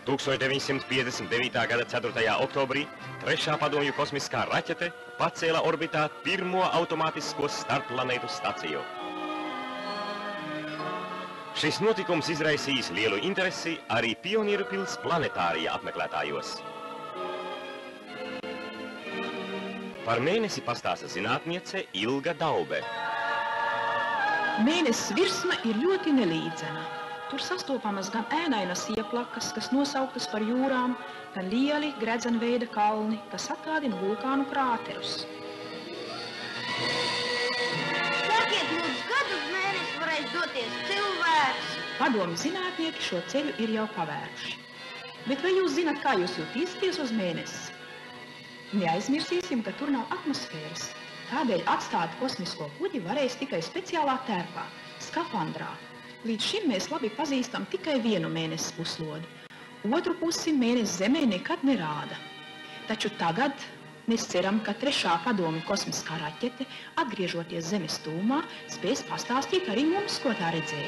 1959. gada 4. oktobrī trešā padomju kosmiskā raķete pacēla orbitā pirmo automātisko starpplanētu staciju. Šis notikums izraisījis lielu interesi arī Pionieru pils planetārija apmeklētājos. Par mēnesi pastāsta zinātniece Ilga Daube. Mēnesis virsma ir ļoti nelīdzena. Tur sastopamas gan ēnainas ieplakas, kas nosauktas par jūrām, gan lieli gredzenveida kalni, kas atgādina vulkānu krāterus. Sakiet, lūdzu, kad uz mēnesi varēs doties cilvēks? Padomju zinātnieki šo ceļu ir jau pavēruši. Bet vai jūs zināt, kā jūs jutīsieties uz mēnesi? Neaizmirsīsim, ka tur nav atmosfēras. Tādēļ atstāt kosmisko kuģi varēs tikai speciālā tērpā, skafandrā. Līdz šim mēs labi pazīstam tikai vienu mēnesis puslodu. Otru pusi mēnesis Zemē nekad nerāda. Taču tagad mēs ceram, ka trešā padomju kosmiskā raķete, atgriežoties Zemes tūmā, spēs pastāstīt arī mums, ko tā redzēja.